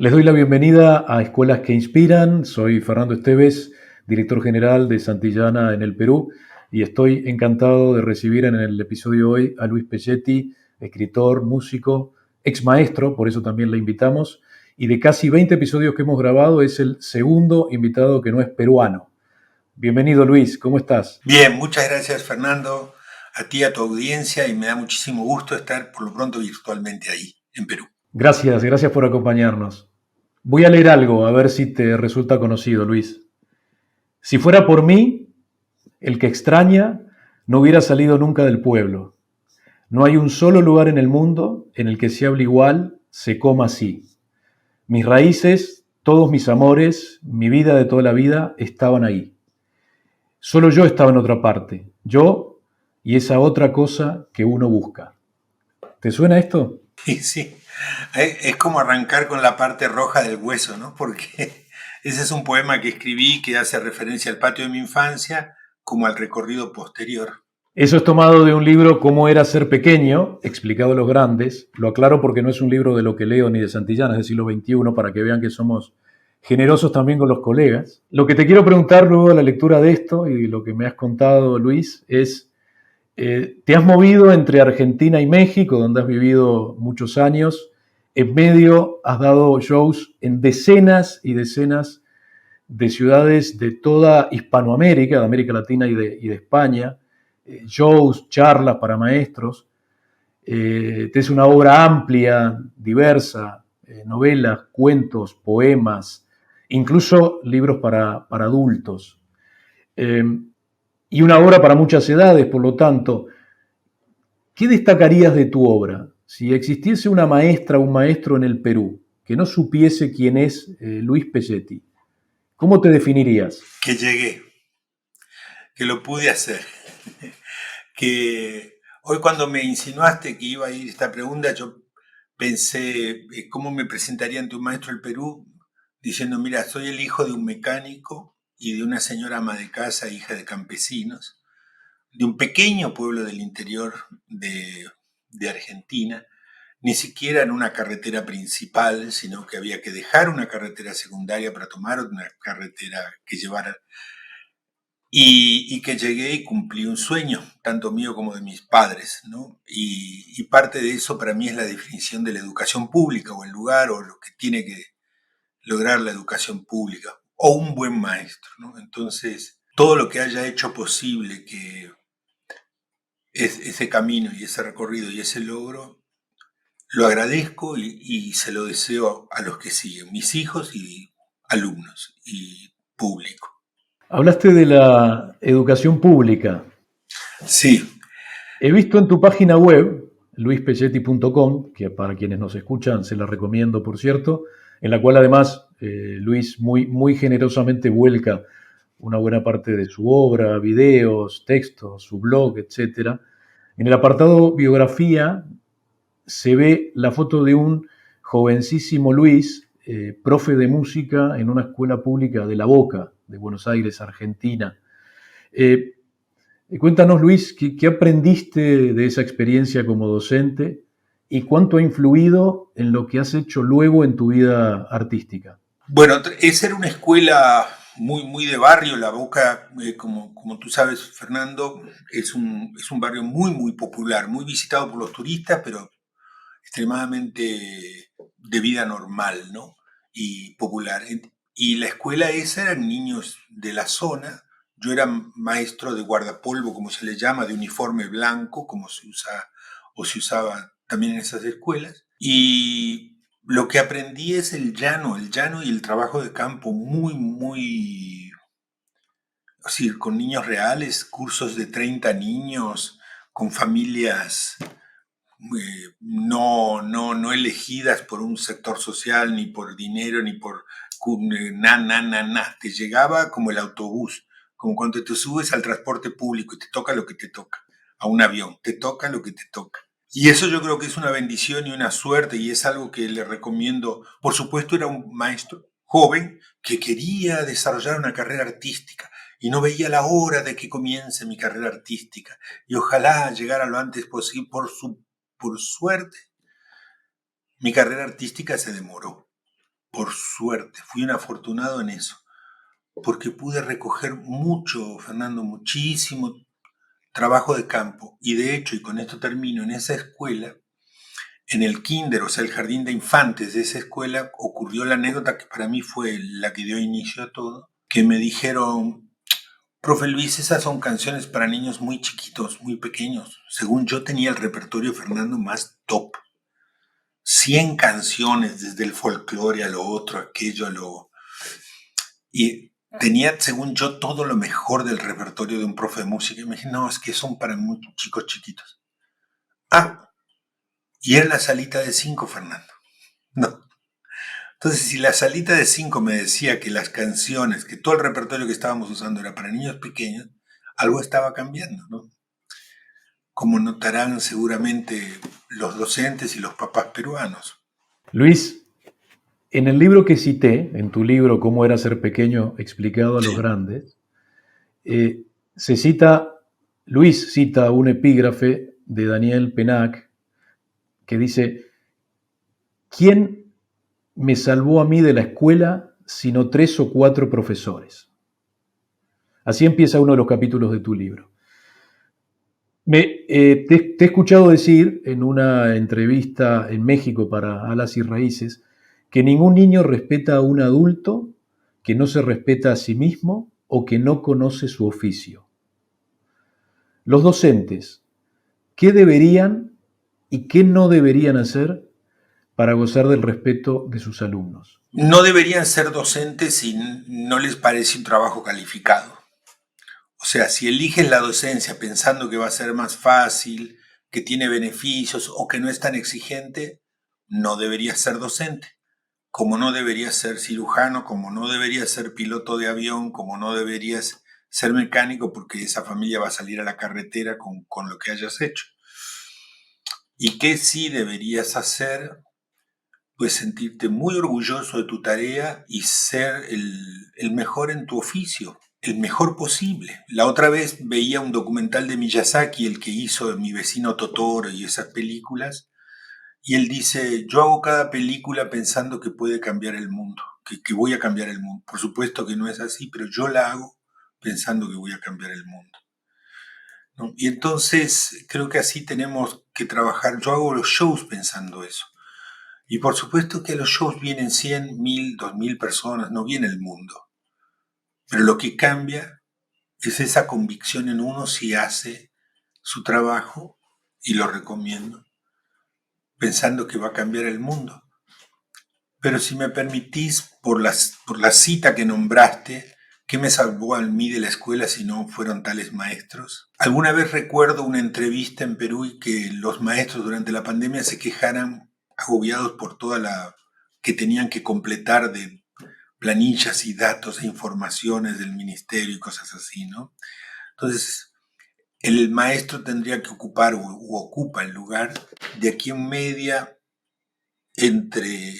Les doy la bienvenida a Escuelas que Inspiran. Soy Fernando Esteves, director general de Santillana en el Perú, y estoy encantado de recibir en el episodio de hoy a Luis Pelletti, escritor, músico, ex maestro, por eso también le invitamos, y de casi 20 episodios que hemos grabado es el segundo invitado que no es peruano. Bienvenido Luis, ¿cómo estás? Bien, muchas gracias Fernando, a ti, a tu audiencia, y me da muchísimo gusto estar por lo pronto virtualmente ahí, en Perú. Gracias por acompañarnos. Voy a leer algo, a ver si te resulta conocido, Luis. Si fuera por mí, el que extraña no hubiera salido nunca del pueblo. No hay un solo lugar en el mundo en el que se hable igual, se coma así. Mis raíces, todos mis amores, mi vida de toda la vida estaban ahí. Solo yo estaba en otra parte, yo y esa otra cosa que uno busca. ¿Te suena esto? Y sí, es como arrancar con la parte roja del hueso, ¿no? Porque ese es un poema que escribí que hace referencia al patio de mi infancia como al recorrido posterior. Eso es tomado de un libro Cómo era ser pequeño, explicado a los grandes. Lo aclaro porque no es un libro de lo que leo ni de Santillana, es del siglo XXI, para que vean que somos generosos también con los colegas. Lo que te quiero preguntar luego de la lectura de esto y lo que me has contado, Luis, es, te has movido entre Argentina y México, donde has vivido muchos años. En medio has dado shows en decenas y decenas de ciudades de toda Hispanoamérica, de América Latina y de España, shows, charlas para maestros. Es una obra amplia, diversa, novelas, cuentos, poemas, incluso libros para adultos. Eh, y una obra para muchas edades, por lo tanto, ¿qué destacarías de tu obra? Si existiese una maestra o un maestro en el Perú que no supiese quién es Luis Pelletti, ¿cómo te definirías? Que llegué, que lo pude hacer, que hoy cuando me insinuaste que iba a ir esta pregunta, yo pensé cómo me presentaría ante un maestro del Perú diciendo, mira, soy el hijo de un mecánico y de una señora ama de casa, hija de campesinos, de un pequeño pueblo del interior de Argentina, ni siquiera en una carretera principal, sino que había que dejar una carretera secundaria para tomar una carretera que llevara. Y que llegué y cumplí un sueño, tanto mío como de mis padres, ¿no? Y parte de eso para mí es la definición de la educación pública, o el lugar, o lo que tiene que lograr la educación pública, o un buen maestro, ¿no? Entonces, todo lo que haya hecho posible que ese camino y ese recorrido y ese logro, lo agradezco y se lo deseo a los que siguen, mis hijos y alumnos y público. Hablaste de la educación pública. Sí, He visto en tu página web, luispelletti.com, que para quienes nos escuchan se la recomiendo, por cierto, en la cual además Luis muy generosamente vuelca una buena parte de su obra, videos, textos, su blog, etcétera. En el apartado biografía se ve la foto de un jovencísimo Luis, profe de música en una escuela pública de La Boca, de Buenos Aires, Argentina. Eh, Cuéntanos, Luis, ¿qué aprendiste de esa experiencia como docente y cuánto ha influido en lo que has hecho luego en tu vida artística? bueno, esa era una escuela muy de barrio. La Boca, como tú sabes, Fernando, es un barrio muy popular, muy visitado por los turistas, pero extremadamente de vida normal, ¿no? Y popular. Y la escuela esa eran niños de la zona. Yo era maestro de guardapolvo, como se le llama, de uniforme blanco, como se usa o se usaba también en esas escuelas. Y lo que aprendí es el llano y el trabajo de campo muy, así, con niños reales, cursos de 30 niños, con familias no elegidas por un sector social, ni por dinero, ni por na. Te llegaba como el autobús, como cuando te subes al transporte público y te toca lo que te toca, a un avión, te toca lo que te toca. Y eso yo creo que es una bendición y una suerte, y es algo que le recomiendo. Por supuesto, era un maestro joven que quería desarrollar una carrera artística y no veía la hora de que comience mi carrera artística. Y ojalá llegara lo antes posible. Por suerte, mi carrera artística se demoró. por suerte, fui un afortunado en eso, porque pude recoger mucho, Fernando, muchísimo trabajo de campo. Y de hecho, y con esto termino, en esa escuela, en el kinder, o sea, el jardín de infantes de esa escuela, ocurrió la anécdota que para mí fue la que dio inicio a todo, que me dijeron, profe Luis, esas son canciones para niños muy chiquitos, muy pequeños. Según yo tenía el repertorio, Fernando, más top. 100 canciones, desde el folclore a lo otro, aquello, a lo... Y tenía, según yo, todo lo mejor del repertorio de un profe de música. Y me dije, no, es que son para muy chicos chiquitos. Ah, y era la salita de 5, Fernando. No. Entonces, si la salita de 5 me decía que las canciones, que todo el repertorio que estábamos usando era para niños pequeños, algo estaba cambiando, ¿no? Como notarán seguramente los docentes y los papás peruanos. Luis, en el libro que cité, en tu libro Cómo era ser pequeño explicado a los Sí. grandes, se cita, Luis cita un epígrafe de Daniel Penac que dice, ¿quién me salvó a mí de la escuela sino 3 o 4 profesores? Así empieza uno de los capítulos de tu libro. Te he escuchado decir en una entrevista en México para Alas y Raíces que ningún niño respeta a un adulto que no se respeta a sí mismo o que no conoce su oficio. Los docentes, ¿qué deberían y qué no deberían hacer para gozar del respeto de sus alumnos? No deberían ser docentes si no les parece un trabajo calificado. O sea, si eliges la docencia pensando que va a ser más fácil, que tiene beneficios o que no es tan exigente, no deberías ser docente. Como no deberías ser cirujano, como no deberías ser piloto de avión, como no deberías ser mecánico, porque esa familia va a salir a la carretera con lo que hayas hecho. ¿Y qué sí deberías hacer? Pues sentirte muy orgulloso de tu tarea y ser el mejor en tu oficio, el mejor posible. La otra vez veía un documental de Miyazaki, el que hizo Mi vecino Totoro y esas películas, y él dice, yo hago cada película pensando que puede cambiar el mundo, que voy a cambiar el mundo. Por supuesto que no es así, pero yo la hago pensando que voy a cambiar el mundo, ¿no? Y entonces creo que así tenemos que trabajar. Yo hago los shows pensando eso. Y por supuesto que a los shows vienen 100, 1000, 2000 personas, no viene el mundo. Pero lo que cambia es esa convicción en uno si hace su trabajo, y lo recomiendo, pensando que va a cambiar el mundo. Pero si me permitís, por la cita que nombraste, ¿qué me salvó a mí de la escuela si no fueron tales maestros? Alguna vez recuerdo una entrevista en Perú y que los maestros durante la pandemia se quejaran agobiados por toda la que tenían que completar de planillas y datos e informaciones del ministerio y cosas así, ¿no? Entonces, el maestro tendría que ocupar o ocupa el lugar de aquí en media entre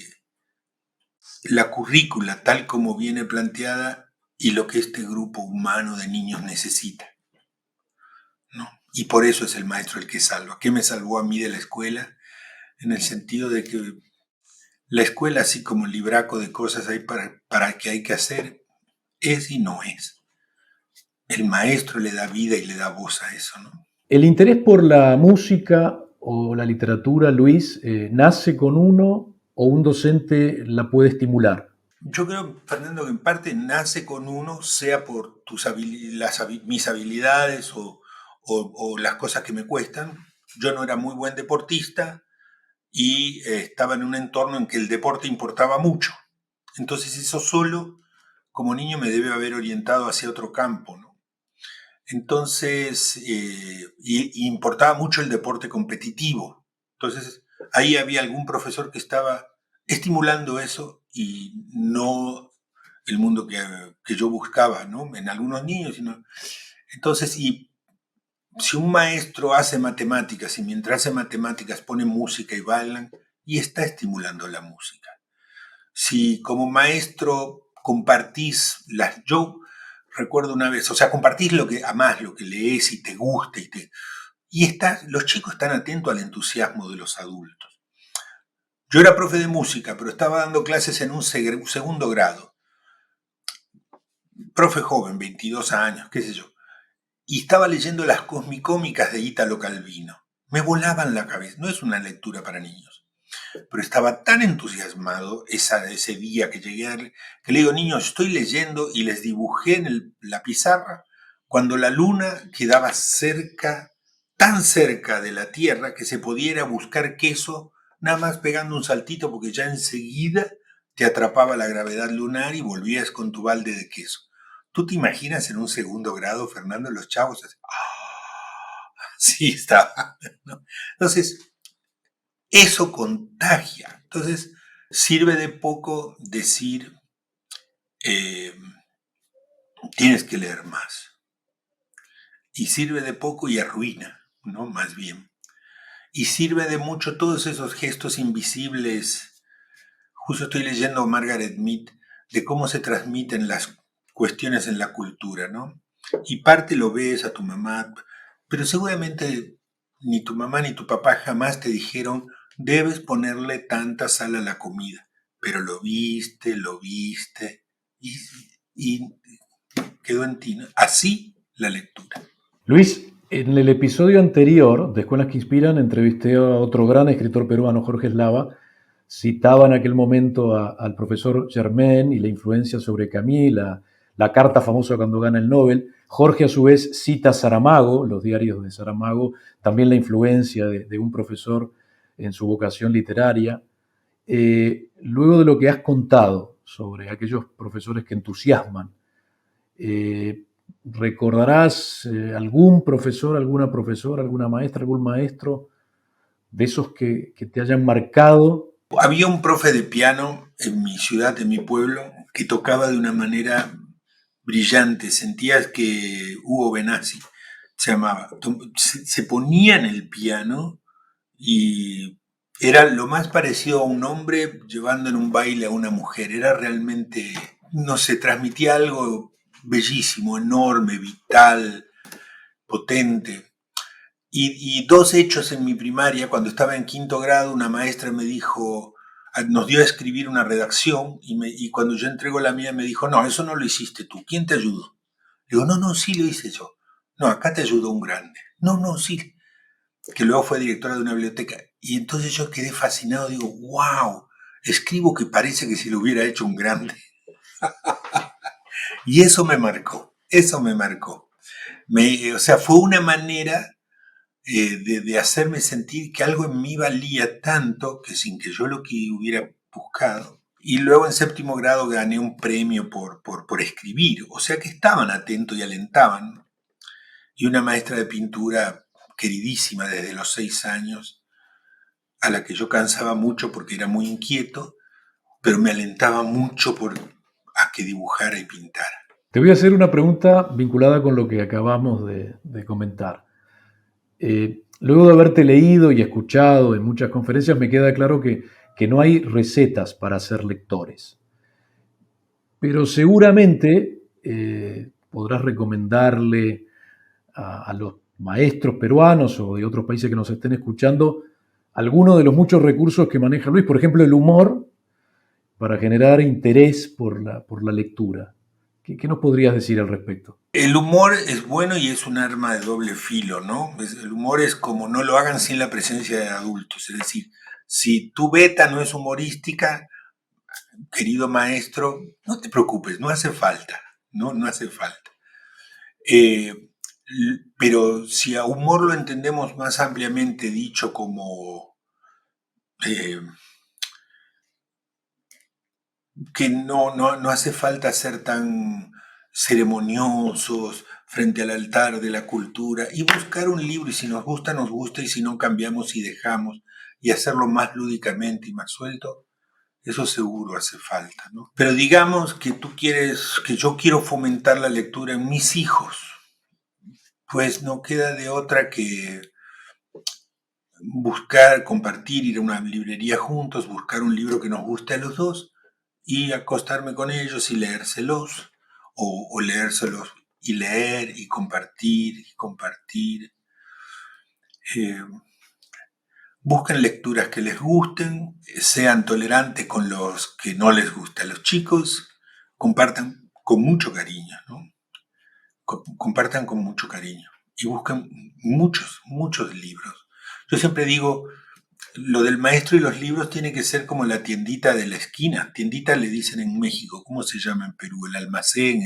la currícula tal como viene planteada y lo que este grupo humano de niños necesita, ¿no? Y por eso es el maestro el que salva. ¿Qué me salvó a mí de la escuela? En el sentido de que la escuela, así como el libraco de cosas hay para que hay que hacer, es y no es. El maestro le da vida y le da voz a eso, ¿no? El interés por la música o la literatura, Luis, nace con uno o un docente la puede estimular. Yo creo, Fernando, que en parte nace con uno, sea por mis habilidades o las cosas que me cuestan. Yo no era muy buen deportista y estaba en un entorno en que el deporte importaba mucho. Entonces eso solo, como niño, me debe haber orientado hacia otro campo, ¿no? Entonces, y importaba mucho el deporte competitivo. Entonces, ahí había algún profesor que estaba estimulando eso y no el mundo que yo buscaba, ¿no? En algunos niños. Sino, entonces, y si un maestro hace matemáticas y mientras hace matemáticas pone música y bailan, y está estimulando la música. Si como maestro compartís yo recuerdo una vez, o sea, compartís lo que amás, lo que lees y te gusta los chicos están atentos al entusiasmo de los adultos. Yo era profe de música, pero estaba dando clases en un segundo grado. Profe joven, 22 años, qué sé yo. Y estaba leyendo las cosmicómicas de Ítalo Calvino. Me volaban la cabeza. No es una lectura para niños. Pero estaba tan entusiasmado ese día que llegué que le digo, niños, estoy leyendo y les dibujé en la pizarra cuando la luna quedaba cerca, tan cerca de la Tierra que se pudiera buscar queso nada más pegando un saltito porque ya enseguida te atrapaba la gravedad lunar y volvías con tu balde de queso. ¿Tú te imaginas en un segundo grado, Fernando, los chavos? Sí, estaba, ¿no? Entonces, eso contagia. Entonces, sirve de poco decir, eh, tienes que leer más. Y sirve de poco y arruina, ¿no? Más bien. Y sirve de mucho todos esos gestos invisibles. Justo estoy leyendo Margaret Mead de cómo se transmiten las cuestiones en la cultura, ¿no? Y parte lo ves a tu mamá, pero seguramente ni tu mamá ni tu papá jamás te dijeron, debes ponerle tanta sal a la comida, pero lo viste y quedó en ti, ¿no? Así la lectura. Luis, en el episodio anterior de Escuelas que Inspiran entrevisté a otro gran escritor peruano, Jorge Eslava. Citaba en aquel momento al profesor Germain y la influencia sobre Camus, la carta famosa cuando gana el Nobel. Jorge a su vez cita a Saramago, los diarios de Saramago, también la influencia de un profesor en su vocación literaria. Luego de lo que has contado sobre aquellos profesores que entusiasman, eh, ¿recordarás algún profesor, alguna profesora, alguna maestra, algún maestro de esos que te hayan marcado? Había un profe de piano en mi ciudad, en mi pueblo, que tocaba de una manera brillante. Sentías que Hugo Benassi se llamaba. Se ponía en el piano y era lo más parecido a un hombre llevando en un baile a una mujer. Era realmente, no sé, transmitía algo bellísimo, enorme, vital, potente. Y dos hechos en mi primaria, cuando estaba en quinto grado, una maestra me dijo, nos dio a escribir una redacción y cuando yo entrego la mía me dijo, no, eso no lo hiciste tú, ¿quién te ayudó? Digo, no, no, sí lo hice yo. No, acá te ayudó un grande. No, no, sí. Que luego fue directora de una biblioteca. Y entonces yo quedé fascinado, digo, wow, escribo que parece que si lo hubiera hecho un grande. Y eso me marcó, eso me marcó. O sea, fue una manera de hacerme sentir que algo en mí valía tanto que sin que yo lo que hubiera buscado. Y luego en séptimo grado gané un premio por escribir, o sea que estaban atentos y alentaban. Y una maestra de pintura queridísima desde los 6 años, a la que yo cansaba mucho porque era muy inquieto, pero me alentaba mucho a que dibujara y pintara. Te voy a hacer una pregunta vinculada con lo que acabamos de comentar. Luego de haberte leído y escuchado en muchas conferencias, me queda claro que no hay recetas para ser lectores. Pero seguramente podrás recomendarle a los maestros peruanos o de otros países que nos estén escuchando algunos de los muchos recursos que maneja Luis. Por ejemplo, el humor para generar interés por la lectura. ¿Qué nos podrías decir al respecto? El humor es bueno y es un arma de doble filo, ¿no? El humor es como no lo hagan sin la presencia de adultos. Es decir, si tu beta no es humorística, querido maestro, no te preocupes, no hace falta, no, no hace falta. Eh, pero si a humor lo entendemos más ampliamente dicho como eh, que no hace falta ser tan ceremoniosos frente al altar de la cultura y buscar un libro y si nos gusta y si no cambiamos y dejamos y hacerlo más lúdicamente y más suelto, eso seguro hace falta, ¿no? Pero digamos que tú quieres, que yo quiero fomentar la lectura en mis hijos, pues no queda de otra que buscar, compartir, ir a una librería juntos, buscar un libro que nos guste a los dos y acostarme con ellos y leérselos, o leérselos y leer y compartir y compartir. Eh, Busquen lecturas que les gusten, sean tolerantes con los que no les gusta. Los chicos compartan con mucho cariño, ¿no? Compartan con mucho cariño y busquen muchos libros. Yo siempre digo, lo del maestro y los libros tiene que ser como la tiendita de la esquina. Tiendita le dicen en México, ¿cómo se llama en Perú? El almacén,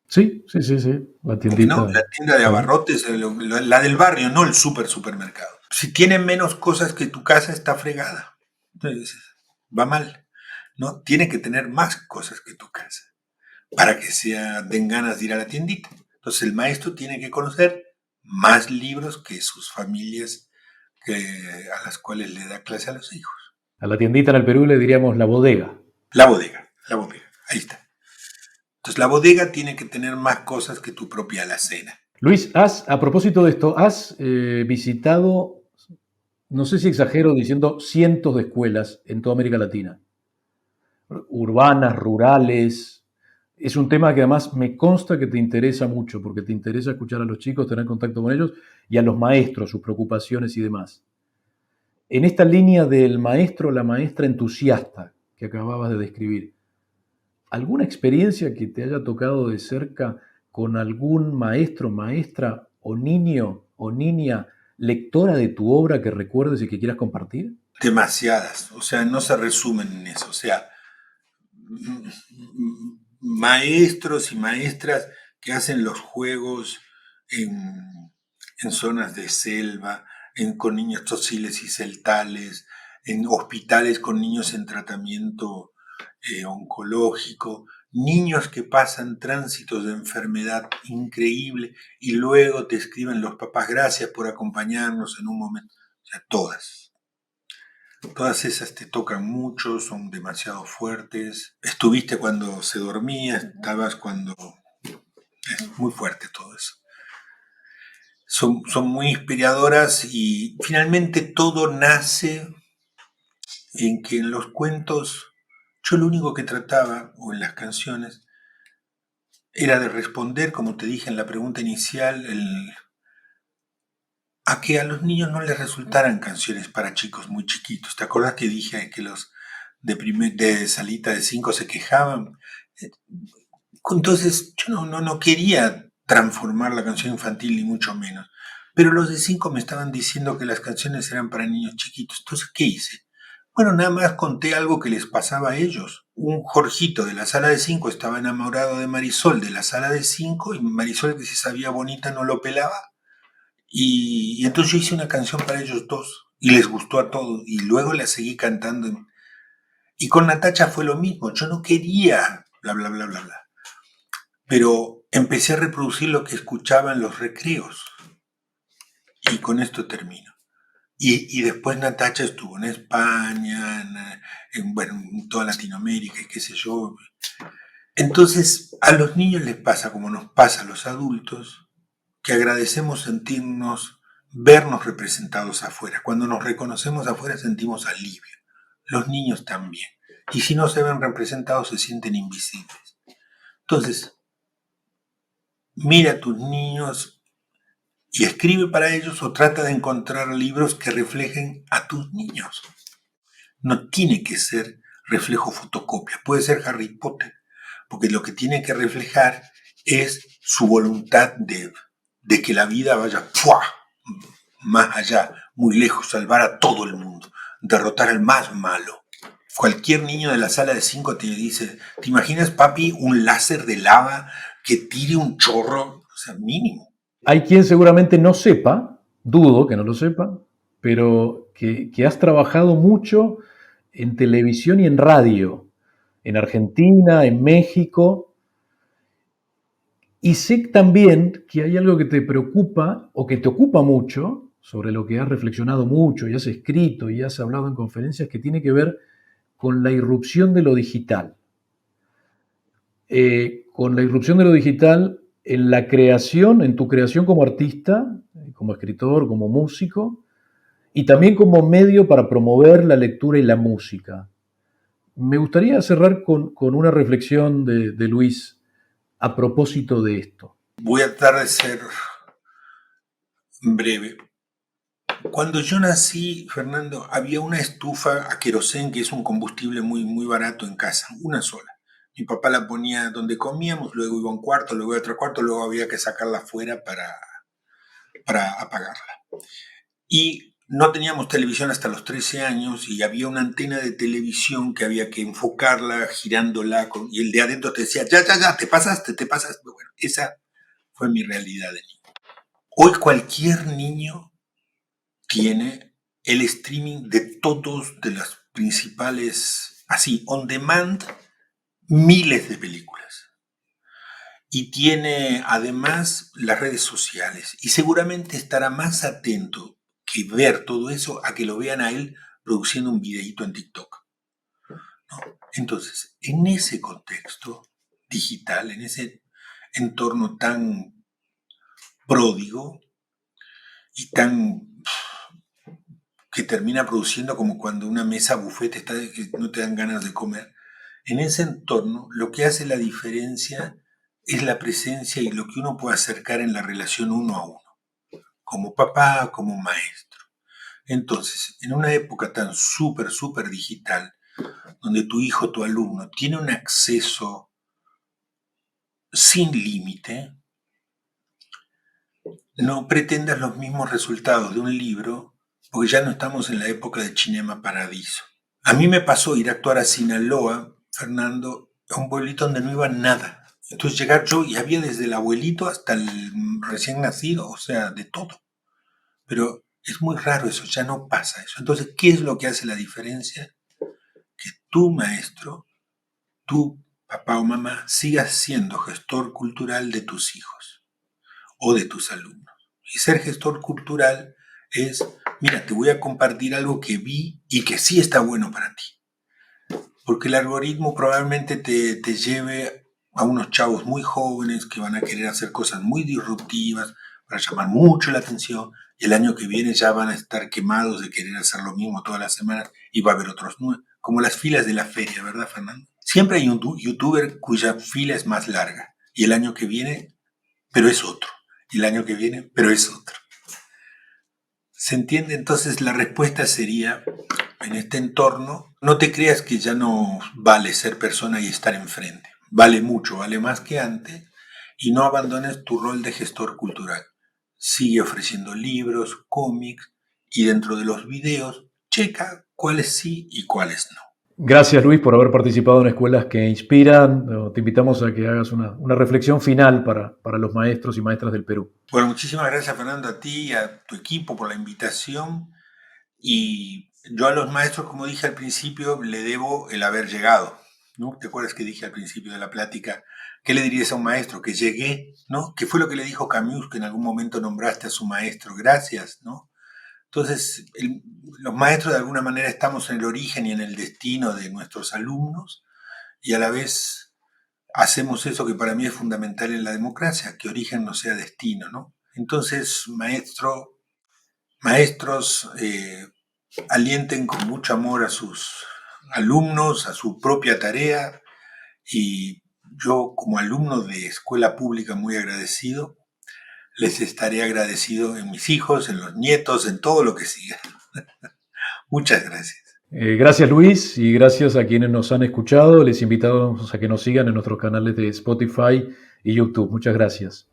Sí, la ¿no? tiendita. La tienda de Sí. abarrotes, la del barrio, no el supermercado. Si tiene menos cosas que tu casa, está fregada. Entonces, va mal, ¿no? Tiene que tener más cosas que tu casa para que den ganas de ir a la tiendita. Entonces, el maestro tiene que conocer más libros que sus familias a las cuales le da clase a los hijos. A la tiendita en el Perú le diríamos la bodega. La bodega, ahí está. Entonces, la bodega tiene que tener más cosas que tu propia alacena. Luis, a propósito de esto, has visitado, no sé si exagero diciendo cientos de escuelas en toda América Latina, urbanas, rurales. Es un tema que además me consta que te interesa mucho, porque te interesa escuchar a los chicos, tener contacto con ellos y a los maestros, sus preocupaciones y demás. En esta línea del maestro, la maestra entusiasta que acababas de describir, ¿alguna experiencia que te haya tocado de cerca con algún maestro, maestra o niño o niña lectora de tu obra que recuerdes y que quieras compartir? Demasiadas, o sea, no se resumen en eso, o sea, maestros y maestras que hacen los juegos en zonas de selva, con niños tosiles y celtales, en hospitales con niños en tratamiento oncológico, niños que pasan tránsitos de enfermedad increíble y luego te escriben los papás, gracias por acompañarnos en un momento. O sea, todas esas te tocan mucho, son demasiado fuertes. Estuviste cuando se dormía, estabas cuando... Es muy fuerte todo eso. Son muy inspiradoras y finalmente todo nace en que en los cuentos yo lo único que trataba, o en las canciones, era de responder, como te dije en la pregunta inicial, a que a los niños no les resultaran canciones para chicos muy chiquitos. ¿Te acuerdas que dije que los de salita de 5 se quejaban? Entonces yo no quería transformar la canción infantil ni mucho menos. Pero los de 5 me estaban diciendo que las canciones eran para niños chiquitos. Entonces, ¿qué hice? Bueno, nada más conté algo que les pasaba a ellos. Un Jorgito de la sala de 5 estaba enamorado de Marisol de la sala de 5 y Marisol, que se sabía bonita, no lo pelaba. Y entonces yo hice una canción para ellos dos y les gustó a todos y luego la seguí cantando. Y con Natacha fue lo mismo. Yo no quería bla, bla, bla, bla, bla. Pero empecé a reproducir lo que escuchaba en los recreos. Y con esto termino. Y después Natacha estuvo en España, en toda Latinoamérica y qué sé yo. Entonces, a los niños les pasa como nos pasa a los adultos, que agradecemos vernos representados afuera. Cuando nos reconocemos afuera sentimos alivio. Los niños también. Y si no se ven representados se sienten invisibles. Entonces, mira a tus niños y escribe para ellos o trata de encontrar libros que reflejen a tus niños. No tiene que ser reflejo fotocopia, puede ser Harry Potter, porque lo que tiene que reflejar es su voluntad de que la vida vaya ¡fua! Más allá, muy lejos, salvar a todo el mundo, derrotar al más malo. Cualquier niño de la sala de 5 te dice, ¿te imaginas, papi, un láser de lava que tire un chorro? O sea, mínimo. Hay quien seguramente no sepa, dudo que no lo sepa, pero que has trabajado mucho en televisión y en radio, en Argentina, en México, y sé también que hay algo que te preocupa o que te ocupa mucho, sobre lo que has reflexionado mucho y has escrito y has hablado en conferencias, que tiene que ver con la irrupción de lo digital. Con la irrupción de lo digital en la creación, en tu creación como artista, como escritor, como músico, y también como medio para promover la lectura y la música. Me gustaría cerrar con una reflexión de Luis a propósito de esto. Voy a tratar de ser breve. cuando yo nací, Fernando, había una estufa a querosén, que es un combustible muy, muy barato en casa, una sola. Mi papá la ponía donde comíamos, luego iba a un cuarto, luego a otro cuarto, luego había que sacarla afuera para apagarla. Y no teníamos televisión hasta los 13 años y había una antena de televisión que había que enfocarla girándola y el de adentro te decía, ya, ya, ya, te pasaste, te pasaste. Bueno, esa fue mi realidad de niño. Hoy cualquier niño tiene el streaming de todos de las principales, así, on demand, miles de películas. Y tiene además las redes sociales. Y seguramente estará más atento que ver todo eso a que lo vean a él produciendo un videíto en TikTok, ¿no? Entonces, en ese contexto digital, en ese entorno tan pródigo y tan que termina produciendo como cuando una mesa buffet está que no te dan ganas de comer. En ese entorno, lo que hace la diferencia es la presencia y lo que uno puede acercar en la relación uno a uno, como papá, como maestro. Entonces, en una época tan súper, súper digital, donde tu hijo, tu alumno, tiene un acceso sin límite, no pretendas los mismos resultados de un libro, porque ya no estamos en la época de Cinema Paradiso. A mí me pasó ir a actuar a Sinaloa, Fernando, a un pueblito donde no iba nada. Entonces llegar yo y había desde el abuelito hasta el recién nacido, o sea, de todo. Pero es muy raro eso, ya no pasa eso. Entonces, ¿qué es lo que hace la diferencia? Que tu maestro, tu papá o mamá, sigas siendo gestor cultural de tus hijos o de tus alumnos. Y ser gestor cultural es, mira, te voy a compartir algo que vi y que sí está bueno para ti. Porque el algoritmo probablemente te lleve a unos chavos muy jóvenes que van a querer hacer cosas muy disruptivas para llamar mucho la atención, y el año que viene ya van a estar quemados de querer hacer lo mismo todas las semanas y va a haber otros nuevos, como las filas de la feria, ¿verdad, Fernando? Siempre hay un youtuber cuya fila es más larga y el año que viene, pero es otro, y el año que viene, pero es otro. ¿Se entiende? Entonces la respuesta sería, en este entorno, no te creas que ya no vale ser persona y estar enfrente. Vale mucho, vale más que antes, y no abandones tu rol de gestor cultural. Sigue ofreciendo libros, cómics, y dentro de los videos, checa cuáles sí y cuáles no. Gracias, Luis, por haber participado en Escuelas que Inspiran. Te invitamos a que hagas una reflexión final para los maestros y maestras del Perú. Bueno, muchísimas gracias, Fernando, a ti y a tu equipo por la invitación. Y yo a los maestros, como dije al principio, le debo el haber llegado, ¿no? ¿Te acuerdas que dije al principio de la plática? ¿Qué le dirías a un maestro? Que llegué, ¿no? ¿Qué fue lo que le dijo Camus, que en algún momento nombraste a su maestro? Gracias, ¿no? Entonces, los maestros de alguna manera estamos en el origen y en el destino de nuestros alumnos, y a la vez hacemos eso que para mí es fundamental en la democracia, que origen no sea destino, ¿no? Entonces, maestros, alienten con mucho amor a sus alumnos, a su propia tarea, y yo como alumno de escuela pública muy agradecido, les estaré agradecido en mis hijos, en los nietos, en todo lo que siga. Muchas gracias. Gracias, Luis, y gracias a quienes nos han escuchado. Les invitamos a que nos sigan en nuestros canales de Spotify y YouTube. Muchas gracias.